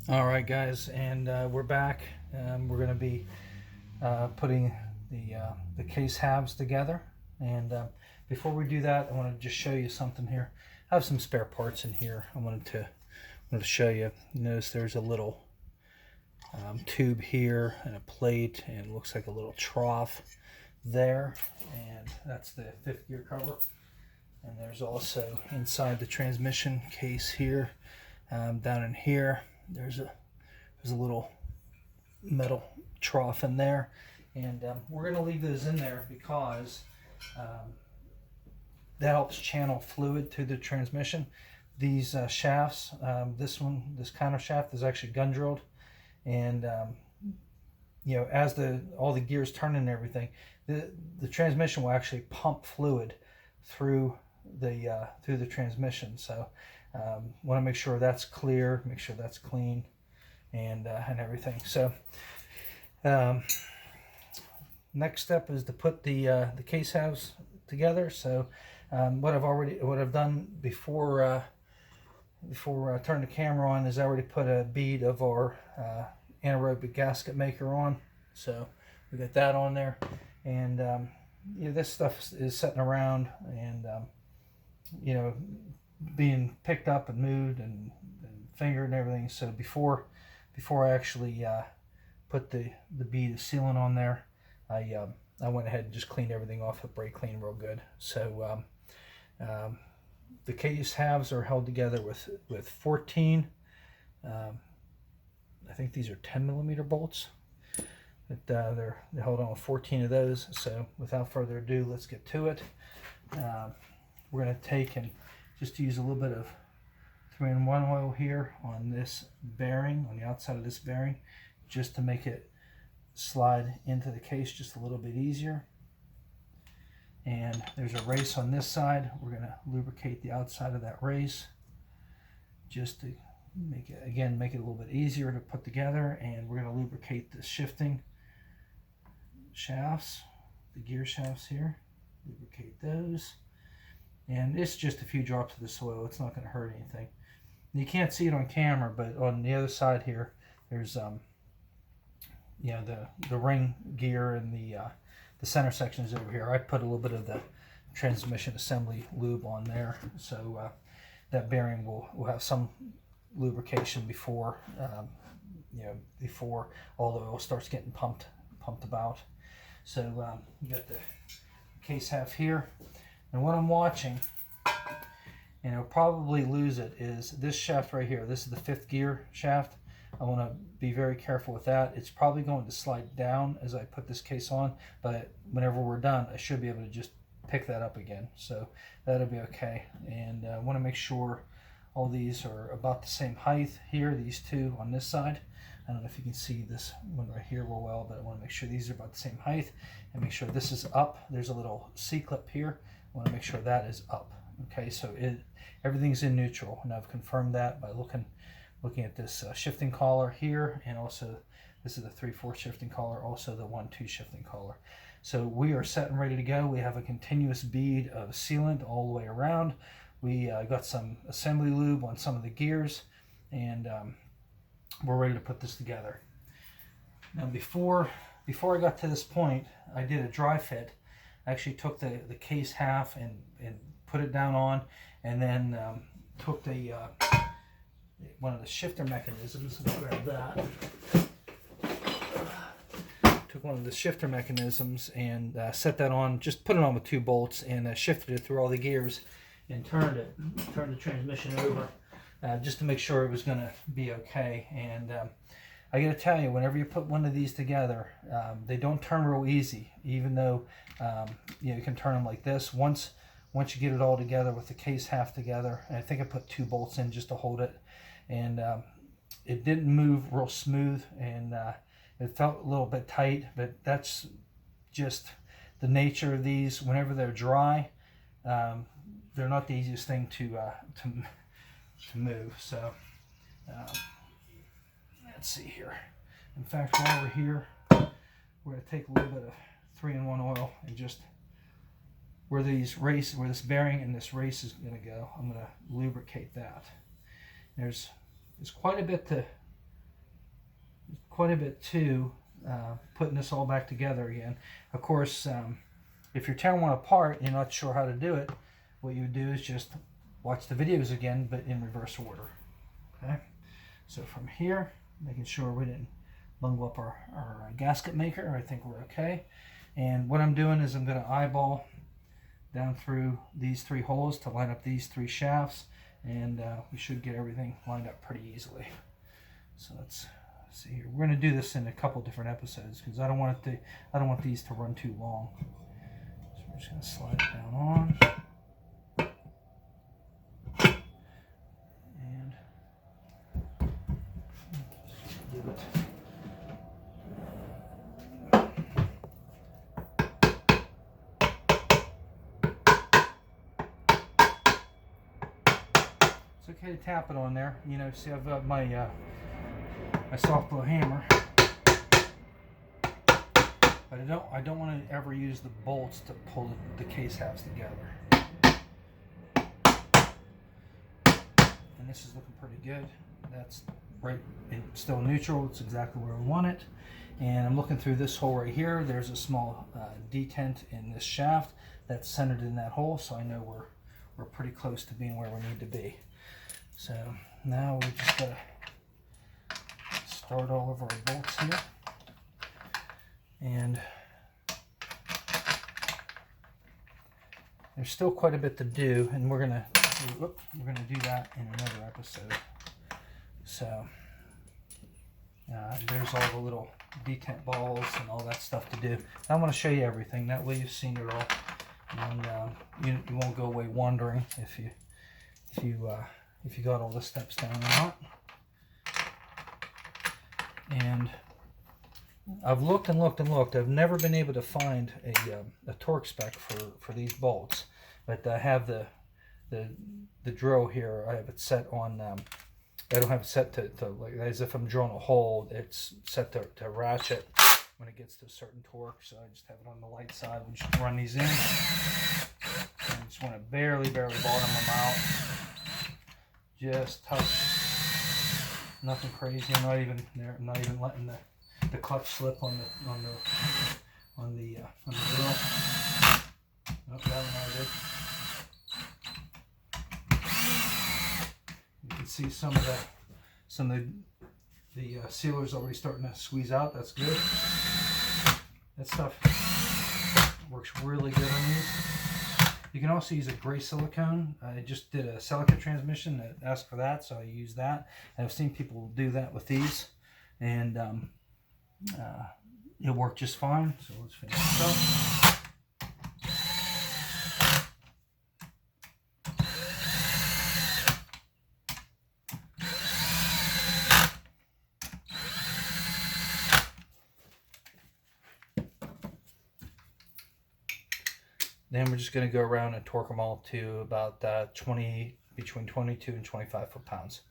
All right, guys, and we're back. We're going to be putting the case halves together. And before we do that, I want to just show you something here. I have some spare parts in here. I wanted to show you. Notice there's a little tube here and a plate, and it looks like a little trough there. And that's the fifth gear cover. And there's also inside the transmission case here, down in here. There's a little metal trough in there, and we're going to leave those in there because that helps channel fluid to the transmission. These shafts, this counter shaft is actually gun drilled, and you know, as all the gears turn and everything, the transmission will actually pump fluid through the transmission. So want to make sure that's clear, make sure that's clean, and everything. So next step is to put the case halves together. So what I've done before I turn the camera on is I already put a bead of our anaerobic gasket maker on. So we got that on there, and you know, this stuff is sitting around and you know, being picked up and moved and fingered and everything. So before I actually put the bead of sealant on there, I went ahead and just cleaned everything off with brake clean real good. So the case halves are held together with 14 I think these are 10mm bolts. But they're held on with 14 of those. So without further ado, let's get to it. We're going to take and just use a little bit of 3-in-1 oil here on this bearing, on the outside of this bearing, just to make it slide into the case just a little bit easier. And there's a race on this side. We're going to lubricate the outside of that race just to make it a little bit easier to put together. And we're going to lubricate the shifting shafts, the gear shafts here, lubricate those. And it's just a few drops of this oil. It's not going to hurt anything. You can't see it on camera, but on the other side here, there's you know, the ring gear and the center section is over here. I put a little bit of the transmission assembly lube on there, so that bearing will have some lubrication before you know, before all the oil starts getting pumped about. So you got the case half here. And what I'm watching, and I'll probably lose it, is this shaft right here. This is the fifth gear shaft. I want to be very careful with that. It's probably going to slide down as I put this case on, but whenever we're done, I should be able to just pick that up again. So that'll be okay. And I want to make sure all these are about the same height here, these two on this side. I don't know if you can see this one right here real well, but I want to make sure these are about the same height and make sure this is up. There's a little C-clip here. I want to make sure that is up. Okay, so everything's in neutral, and I've confirmed that by looking at this shifting collar here, and also this is the 3/4 shifting collar, also the 1/2 shifting collar. So we are set and ready to go. We have a continuous bead of sealant all the way around. We got some assembly lube on some of the gears, and we're ready to put this together. Now before I got to this point, I did a dry fit. I actually took the case half and put it down on, and then took one of the shifter mechanisms. Let's grab that. Took one of the shifter mechanisms and set that on. Just put it on with 2 bolts and shifted it through all the gears and turned the transmission over just to make sure it was going to be okay. And I got to tell you, whenever you put one of these together, they don't turn real easy, even though you know, you can turn them like this. Once you get it all together with the case half together, and I think I put 2 bolts in just to hold it, and it didn't move real smooth, and it felt a little bit tight, but that's just the nature of these. Whenever they're dry, they're not the easiest thing to move. So let's see here. In fact, while we're here, we're going to take a little bit of 3-in-1 oil and just where this bearing and this race is going to go, I'm going to lubricate that. There's quite a bit to quite a bit to putting this all back together again. Of course, if you're tearing one apart and you're not sure how to do it, what you would do is just watch the videos again, but in reverse order. Okay, so from here, making sure we didn't bungle up our gasket maker. I think we're okay. And what I'm doing is I'm going to eyeball down through these 3 holes to line up these 3 shafts, and we should get everything lined up pretty easily. So let's see here. We're going to do this in a couple different episodes because I don't want these to run too long. So we're just going to slide it down on. And give it. It's okay to tap it on there. You know, see I've got my soft blow hammer, but I don't want to ever use the bolts to pull the case halves together. And this is looking pretty good. That's right, it's still neutral. It's exactly where I want it. And I'm looking through this hole right here. There's a small detent in this shaft that's centered in that hole, so I know we're pretty close to being where we need to be. So now we just gotta start all of our bolts here, and there's still quite a bit to do, and we're gonna do that in another episode. So there's all the little detent balls and all that stuff to do. I want to show you everything. That way you've seen it all, and you won't go away wondering if you got all the steps down or not. And I've looked and looked and looked. I've never been able to find a torque spec for these bolts, but I have the drill here. I have it set on. I don't have it set to like as if I'm drilling a hole. It's set to ratchet when it gets to a certain torque. So I just have it on the light side. We just run these in. And I just want to barely bottom them out. Just touch. Nothing crazy. I'm not even letting the clutch slip on the drill. Nope, that one I did. You can see some of the sealers already starting to squeeze out. That's good. That stuff works really good on these. You can also use a gray silicone. I just did a Celica transmission that asked for that, so I use that. And I've seen people do that with these, and it worked just fine. So let's finish this up. Then we're just going to go around and torque them all to about between 22 and 25 foot-pounds.